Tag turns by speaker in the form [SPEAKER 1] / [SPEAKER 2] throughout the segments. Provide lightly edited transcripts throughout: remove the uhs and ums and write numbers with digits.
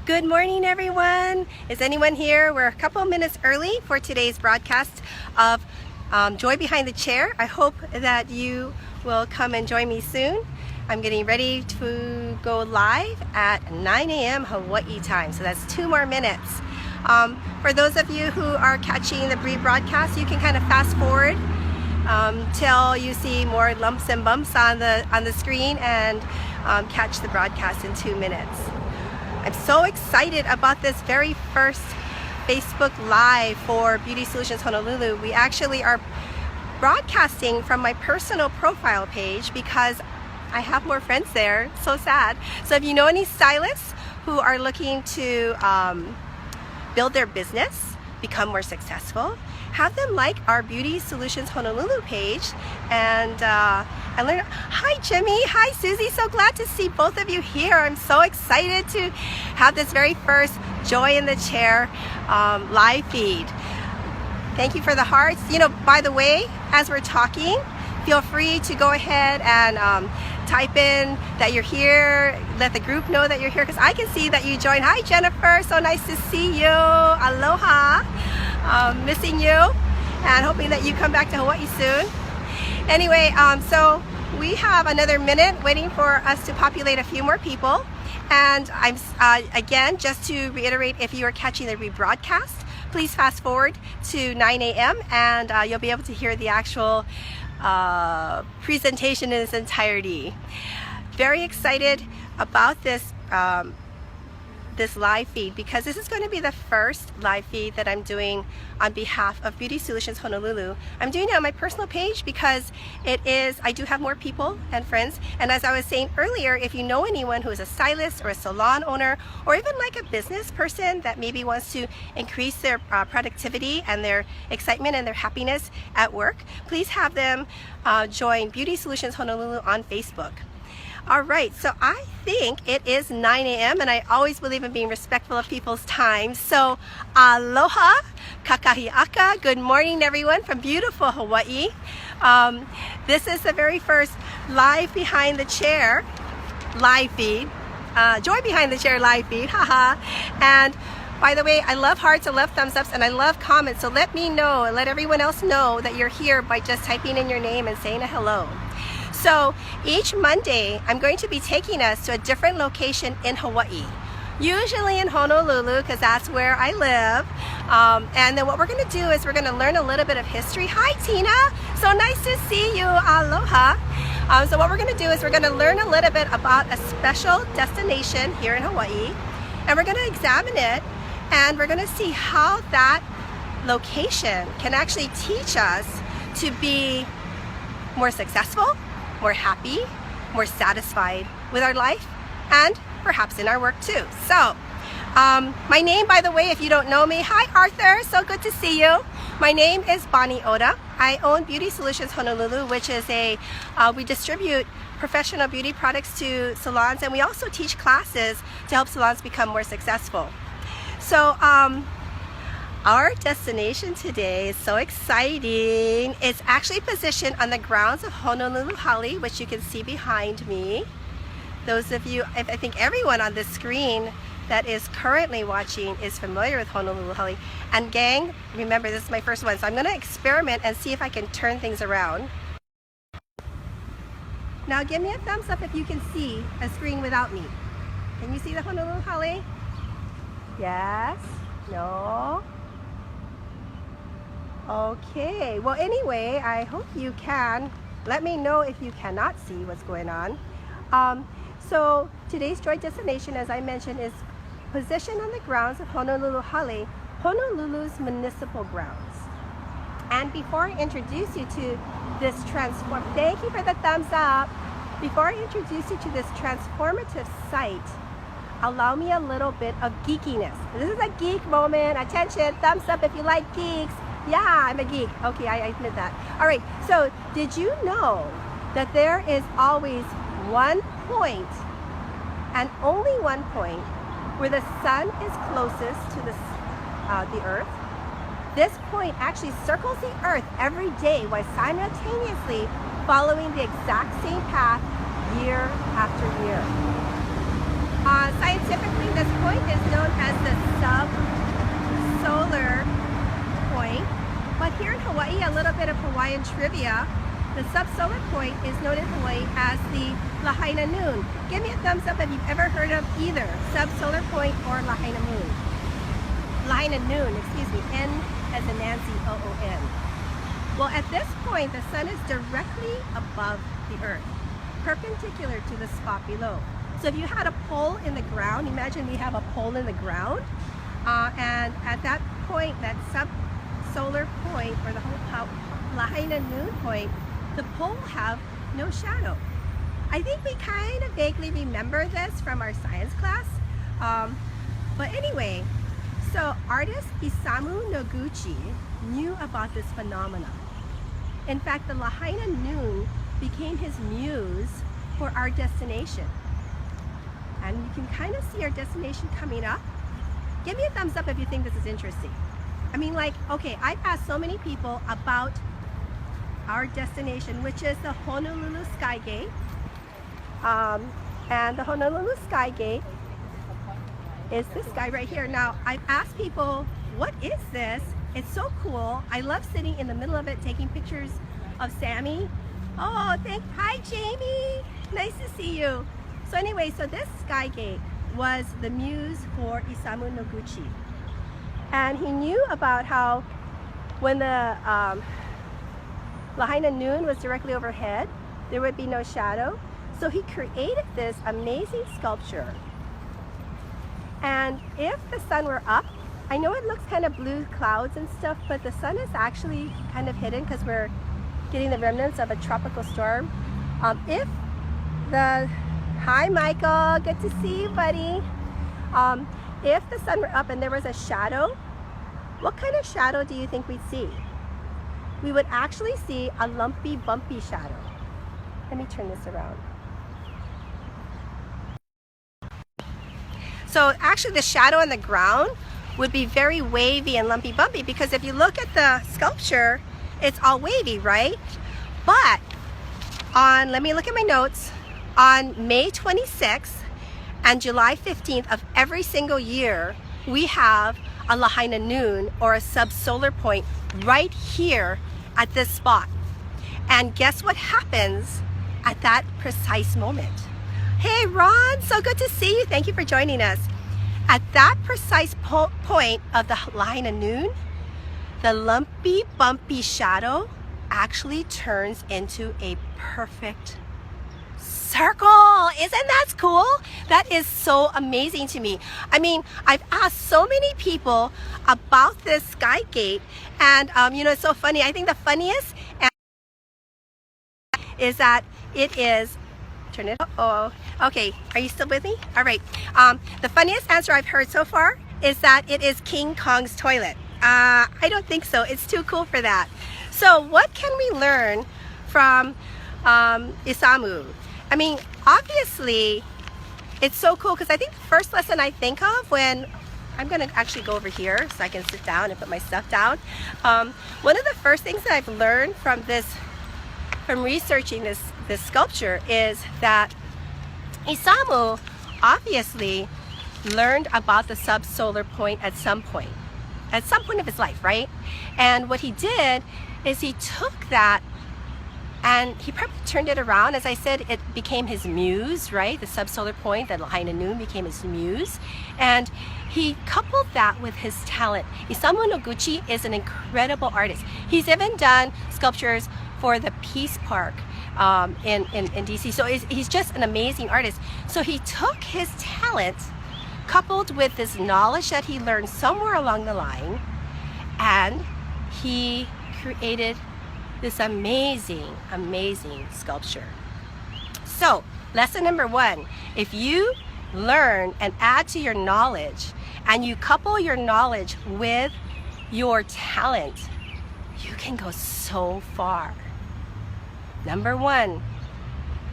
[SPEAKER 1] Good morning, everyone. Is anyone here? We're a couple of minutes early for today's broadcast of Joy Behind the Chair. I hope that you will come and join me soon. I'm getting ready to go live at 9 a.m. Hawaii time, so that's 2 more minutes. For those of you who are catching the rebroadcast, you can kind of fast forward till you see more lumps and bumps on the screen and catch the broadcast in 2 minutes. I'm so excited about this very first Facebook Live for Beauty Solutions Honolulu. We actually are broadcasting from my personal profile page because I have more friends there. So sad. So if you know any stylists who are looking to build their business, become more successful, have them like our Beauty Solutions Honolulu page and learn. Hi Jimmy, hi Susie, so glad to see both of you here. I'm so excited to have this very first Joy in the Chair live feed. Thank you for the hearts. You know, by the way, as we're talking, feel free to go ahead and type in that you're here, let the group know that you're here, because I can see that you joined. Hi Jennifer, so nice to see you. Aloha. Missing you and hoping that you come back to Hawaii soon. Anyway, so we have another minute waiting for us to populate a few more people. And I'm again, just to reiterate, if you are catching the rebroadcast, please fast forward to 9 a.m. and you'll be able to hear the actual presentation in its entirety. Very excited about this this live feed because this is going to be the first live feed that I'm doing on behalf of Beauty Solutions Honolulu. I'm doing it on my personal page because I do have more people and friends, and as I was saying earlier, if you know anyone who is a stylist or a salon owner or even like a business person that maybe wants to increase their productivity and their excitement and their happiness at work, please have them join Beauty Solutions Honolulu on Facebook. All right, so I think it is 9 a.m. and I always believe in being respectful of people's time. So aloha, kakahiaka, good morning everyone from beautiful Hawaii. This is the very first Live Behind the Chair live feed, Joy Behind the Chair live feed, haha. And by the way, I love hearts, I love thumbs ups, and I love comments. So let me know and let everyone else know that you're here by just typing in your name and saying a hello. So each Monday, I'm going to be taking us to a different location in Hawaii, usually in Honolulu because that's where I live. And then what we're going to do is we're going to learn a little bit of history. Hi Tina, so nice to see you. Aloha. So what we're going to do is we're going to learn a little bit about a special destination here in Hawaii, and we're going to examine it, and we're going to see how that location can actually teach us to be more successful, more happy, more satisfied with our life, and perhaps in our work too. So, my name, by the way, if you don't know me, hi Arthur, so good to see you. My name is Bonnie Oda. I own Beauty Solutions Honolulu, which is we distribute professional beauty products to salons, and we also teach classes to help salons become more successful. So, our destination today is so exciting. It's actually positioned on the grounds of Honolulu Hale, which you can see behind me. Those of you, I think everyone on this screen that is currently watching is familiar with Honolulu Hale. And gang, remember this is my first one, so I'm going to experiment and see if I can turn things around. Now give me a thumbs up if you can see a screen without me. Can you see the Honolulu Hale? Yes? No? Okay, well anyway, I hope you can. Let me know if you cannot see what's going on. So today's Joy destination, as I mentioned, is positioned on the grounds of Honolulu Hale, Honolulu's municipal grounds. And before I introduce you to this thank you for the thumbs up. Before I introduce you to this transformative site, allow me a little bit of geekiness. This is a geek moment. Attention, thumbs up if you like geeks. Yeah, I'm a geek. Okay, I admit that. All right, so did you know that there is always one point, and only one point, where the sun is closest to the earth? This point actually circles the earth every day while simultaneously following the exact same path year after year. Scientifically, this point is known Hawaiian trivia, the subsolar point is known in Hawaii as the Lahaina Noon. Give me a thumbs up if you've ever heard of either subsolar point or Lahaina Moon. Lahaina Noon, excuse me, N as in Nancy, O-O-N. Well, at this point, the sun is directly above the earth, perpendicular to the spot below. So if you had a pole in the ground, imagine we have a pole in the ground, and at that point, that subsolar point, or the whole Lahaina Noon point, the pole have no shadow. I think we kind of vaguely remember this from our science class. But anyway, so artist Isamu Noguchi knew about this phenomenon. In fact, the Lahaina Noon became his muse for our destination. And you can kind of see our destination coming up. Give me a thumbs up if you think this is interesting. I mean, like, okay, I've asked so many people about our destination, which is the Honolulu Skygate. And the Honolulu Skygate is this guy right here. Now, I've asked people, what is this? It's so cool. I love sitting in the middle of it, taking pictures of Sammy. Oh, hi Jamie, nice to see you. So anyway, so this Skygate was the muse for Isamu Noguchi. And he knew about how when the Lahaina Noon was directly overhead, there would be no shadow. So he created this amazing sculpture. And if the sun were up, I know it looks kind of blue clouds and stuff, but the sun is actually kind of hidden because we're getting the remnants of a tropical storm. Hi Michael, good to see you, buddy. If the sun were up and there was a shadow, what kind of shadow do you think we'd see? We would actually see a lumpy, bumpy shadow. Let me turn this around. So actually the shadow on the ground would be very wavy and lumpy bumpy, because if you look at the sculpture, it's all wavy, right? But let me look at my notes, on May 26th and July 15th of every single year, we have a Lahaina Noon, or a subsolar point, right here at this spot. And guess what happens at that precise moment? Hey Ron, so good to see you. Thank you for joining us. At that precise point of the Lahaina Noon, the lumpy, bumpy shadow actually turns into a perfect circle. Isn't that cool? That is so amazing to me. I mean, I've asked so many people about this Skygate, and you know, it's so funny. I think the funniest is that it is, turn it, okay, are you still with me? All right. The funniest answer I've heard so far is that it is King Kong's toilet. I don't think so. It's too cool for that. So what can we learn from Isamu? I mean, obviously, it's so cool, because I think the first lesson I think of when, I'm going to actually go over here so I can sit down and put my stuff down. One of the first things that I've learned from researching this sculpture is that Isamu obviously learned about the subsolar point at some point of his life, right? And what he did is he took that and he probably turned it around. As I said, it became his muse, right? The subsolar point, the Lahaina Noon, became his muse. And he coupled that with his talent. Isamu Noguchi is an incredible artist. He's even done sculptures for the Peace Park in DC. So he's just an amazing artist. So he took his talent, coupled with this knowledge that he learned somewhere along the line, and he created this amazing, amazing sculpture. So, lesson number one, if you learn and add to your knowledge, and you couple your knowledge with your talent, you can go so far. Number one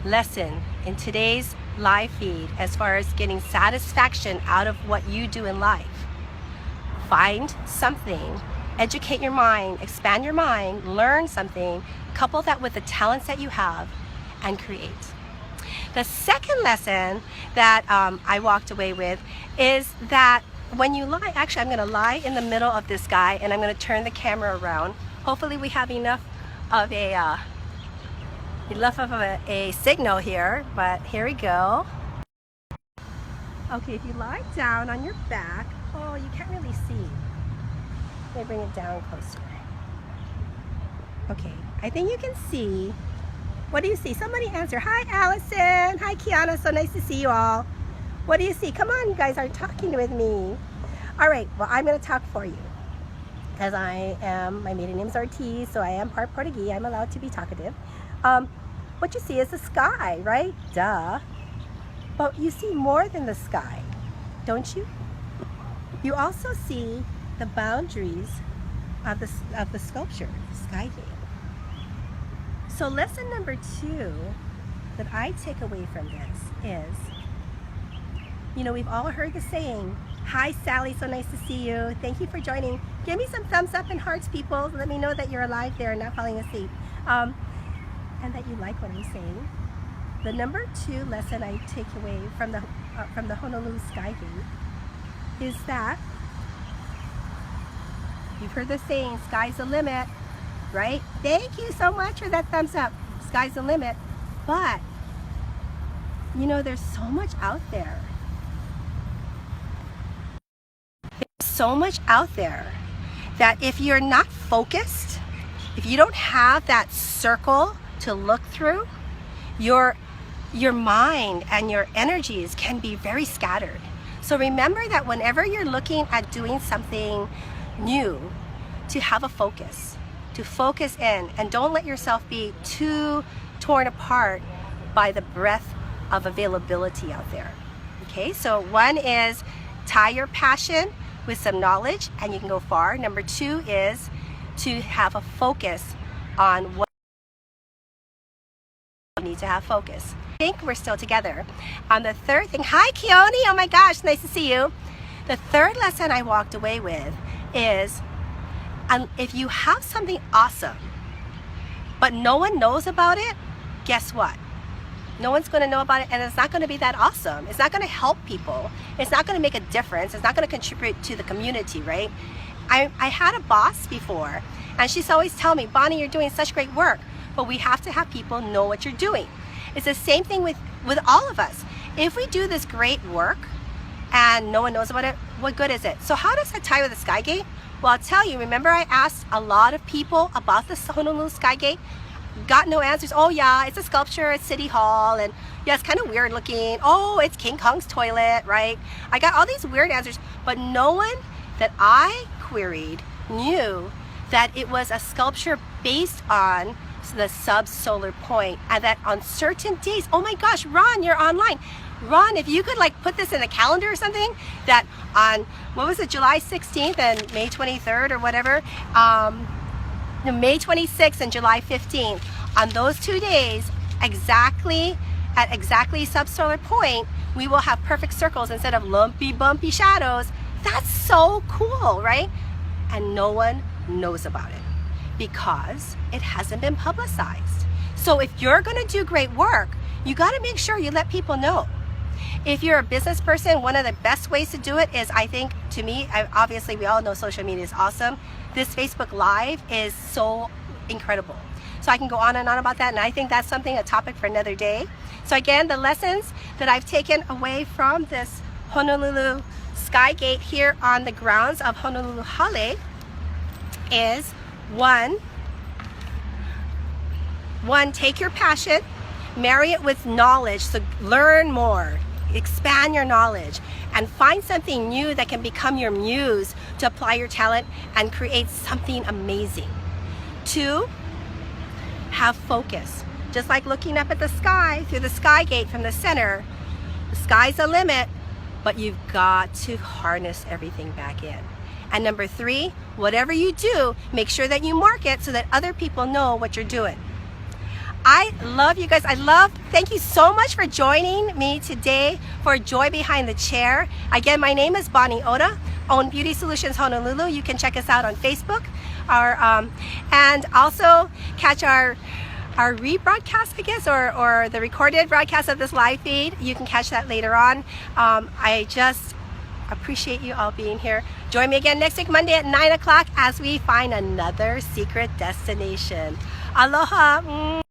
[SPEAKER 1] lesson in today's live feed, as far as getting satisfaction out of what you do in life: find something, educate your mind, expand your mind, learn something, couple that with the talents that you have, and create. The second lesson that I walked away with is that when you lie, actually I'm going to lie in the middle of this guy, and I'm going to turn the camera around. Hopefully we have enough of a signal here, but here we go. Okay, if you lie down on your back, oh, you can't really see. Let me bring it down closer. Okay, I think you can see. What do you see? Somebody answer. Hi, Allison. Hi, Kiana. So nice to see you all. What do you see? Come on, you guys are talking with me. All right, well, I'm going to talk for you. Because my maiden name is Ortiz, so I am part Portuguese. I'm allowed to be talkative. What you see is the sky, right? Duh. But you see more than the sky, don't you? You also see the boundaries of the sculpture, the Skygate. So lesson number 2 that I take away from this is, you know, we've all heard the saying, hi Sally, so nice to see you. Thank you for joining. Give me some thumbs up and hearts, people. Let me know that you're alive there and not falling asleep. And that you like what I'm saying. The number 2 lesson I take away from the Honolulu Skygate is that you've heard the saying, sky's the limit, right? Thank you so much for that thumbs up. Sky's the limit. But, you know, there's so much out there. There's so much out there that if you're not focused, if you don't have that circle to look through, your mind and your energies can be very scattered. So remember that whenever you're looking at doing something new, to have a focus, to focus in, and don't let yourself be too torn apart by the breadth of availability out there. Okay, so 1 is tie your passion with some knowledge and you can go far. Number 2 is to have a focus on what you need to have focus. I think we're still together. The third thing, hi Keone, oh my gosh, nice to see you. The third lesson I walked away with is, if you have something awesome, but no one knows about it, guess what? No one's going to know about it, and it's not going to be that awesome. It's not going to help people. It's not going to make a difference. It's not going to contribute to the community, right? I had a boss before, and she's always telling me, Bonnie, you're doing such great work, but we have to have people know what you're doing. It's the same thing with all of us. If we do this great work and no one knows about it, what good is it? So how does that tie with the Skygate? Well, I'll tell you, remember I asked a lot of people about the Honolulu Skygate? Got no answers. Oh yeah, it's a sculpture at City Hall, and yeah, it's kind of weird looking. Oh, it's King Kong's toilet, right? I got all these weird answers, but no one that I queried knew that it was a sculpture based on the sub-solar point, and that on certain days, oh my gosh, Ron, you're online. Ron, if you could like put this in a calendar or something, that on, what was it, July 16th and May 23rd or whatever, May 26th and July 15th, on those 2 days, exactly sub-solar point, we will have perfect circles instead of lumpy, bumpy shadows. That's so cool, right? And no one knows about it because it hasn't been publicized. So if you're gonna do great work, you gotta make sure you let people know. If you're a business person, one of the best ways to do it is, I think, to me, obviously we all know social media is awesome. This Facebook Live is so incredible. So I can go on and on about that, and I think that's a topic for another day. So again, the lessons that I've taken away from this Honolulu Skygate here on the grounds of Honolulu Hale is, one, take your passion, marry it with knowledge, so learn more, expand your knowledge, and find something new that can become your muse to apply your talent and create something amazing. 2, have focus. Just like looking up at the sky through the Skygate from the center, the sky's the limit, but you've got to harness everything back in. And number 3, whatever you do, make sure that you mark it so that other people know what you're doing. I love you guys. Thank you so much for joining me today for Joy Behind the Chair. Again, my name is Bonnie Oda, own Beauty Solutions Honolulu. You can check us out on Facebook, and also catch our rebroadcast, I guess, or the recorded broadcast of this live feed. You can catch that later on. I just appreciate you all being here. Join me again next week, Monday at 9 o'clock as we find another secret destination. Aloha.